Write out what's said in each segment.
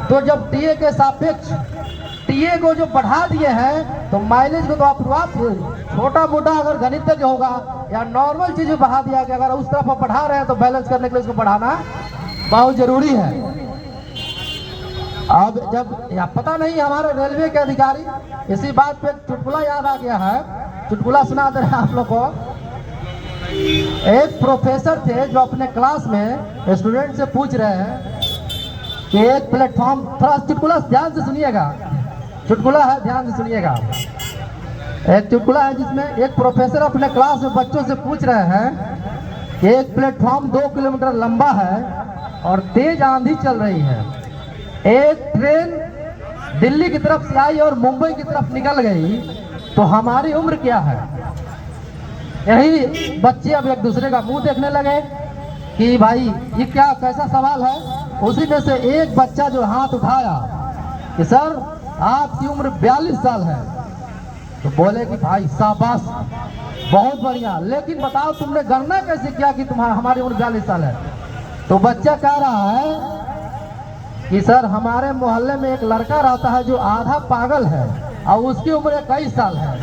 तो जब टीए के सापेक्ष टीए को जो बढ़ा दिए हैं तो माइलेज को तो आप छोटा मोटा अगर गणितज्ञ होगा या नॉर्मल चीज बढ़ा दिया कि अगर उस तरफ आप बढ़ा रहे हैं तो बैलेंस करने के लिए उसको बढ़ाना बहुत जरूरी है। अब जब या पता नहीं हमारे रेलवे के अधिकारी, इसी बात पे चुटकुला याद आ गया है, चुटकुला सुना दे रहे हैं आप लोग को। एक प्रोफेसर थे जो अपने क्लास में स्टूडेंट से पूछ रहे हैं कि एक प्लेटफॉर्म, थोड़ा चुटकुला ध्यान से सुनिएगा, चुटकुला है ध्यान से सुनिएगा। एक चुटकुला है जिसमें एक प्रोफेसर अपने क्लास में बच्चों से पूछ रहे हैं कि एक प्लेटफॉर्म 2 किलोमीटर लंबा है और तेज आंधी चल रही है, एक ट्रेन दिल्ली की तरफ से आई और मुंबई की तरफ निकल गई, तो हमारी उम्र क्या है? यही बच्चे अब एक दूसरे का मुंह देखने लगे कि भाई ये क्या कैसा सवाल है। उसी में से एक बच्चा जो हाथ उठाया कि सर आपकी उम्र 42 साल है। तो बोले कि भाई शाबाश, बहुत बढ़िया, लेकिन बताओ तुमने गणना कैसे किया कि हमारी उम्र 42 साल है? तो बच्चा कह रहा है कि सर हमारे मोहल्ले में एक लड़का रहता है जो आधा पागल है और उसकी उम्र 21 साल है।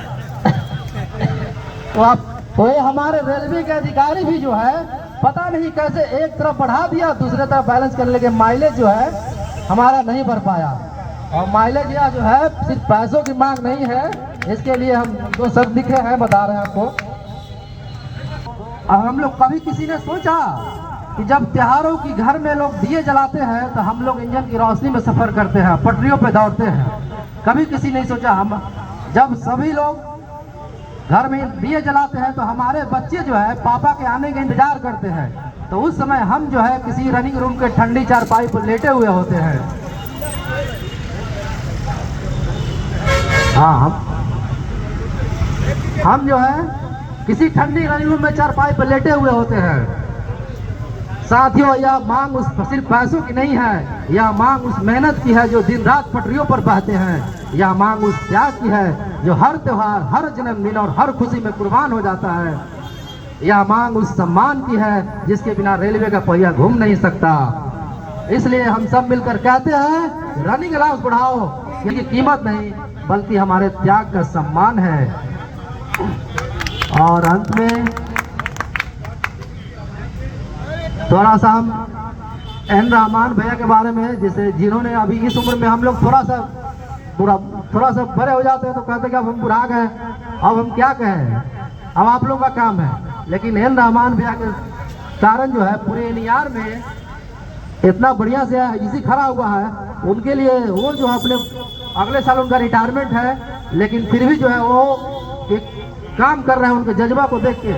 तो आप वही हमारे रेलवे के अधिकारी भी जो है पता नहीं कैसे एक तरफ बढ़ा दिया, दूसरे तरफ बैलेंस करने लगे, माइलेज जो है हमारा नहीं बढ़ पाया। और माइलेज यह जो है सिर्फ पैसों की मांग नहीं है, इसके लिए हम दो शब्द लिखे हैं, बता रहे हैं आपको। और हम लोग कभी किसी ने सोचा कि जब त्योहारों की घर में लोग दिए जलाते हैं तो हम लोग इंजन की रोशनी में सफर करते हैं, पटरियों पे दौड़ते हैं। कभी किसी नहीं सोचा हम जब सभी लोग घर में दिए जलाते हैं तो हमारे बच्चे जो है पापा के आने का इंतजार करते हैं, तो उस समय हम जो है किसी रनिंग रूम के ठंडी चारपाई पर लेटे हुए होते हैं। हाँ, हम जो है किसी ठंडी रनिंग रूम में चारपाई पर लेटे हुए होते हैं। साथियों, यह मांग उस सिर्फ पैसों की नहीं है, यह मांग उस मेहनत की है जो दिन रात पटरियों पर बहते हैं। यह मांग उस त्याग की है जो हर त्योहार, हर जन्मदिन और हर खुशी में कुर्बान हो जाता है। यह मांग उस सम्मान की है जिसके बिना रेलवे का पहिया घूम नहीं सकता। इसलिए हम सब मिलकर कहते हैं रनिंग अलाउंस बढ़ाओ, ये कीमत नहीं बल्कि हमारे त्याग का सम्मान है। और अंत में थोड़ा सा हम एन रहमान भैया के बारे में, जैसे जिन्होंने अभी इस उम्र में हम लोग थोड़ा सा बड़े हो जाते हैं तो कहते हैं कि अब हम बुढ़ा गए, अब हम क्या कहें, अब आप लोगों का काम है। लेकिन एन रहमान भैया के कारण जो है पूरे एनईआर में इतना बढ़िया से इसी खड़ा हुआ है, उनके लिए वो जो है अपने अगले साल उनका रिटायरमेंट है, लेकिन फिर भी जो है वो एक काम कर रहे हैं, उनके जज्बा को देख के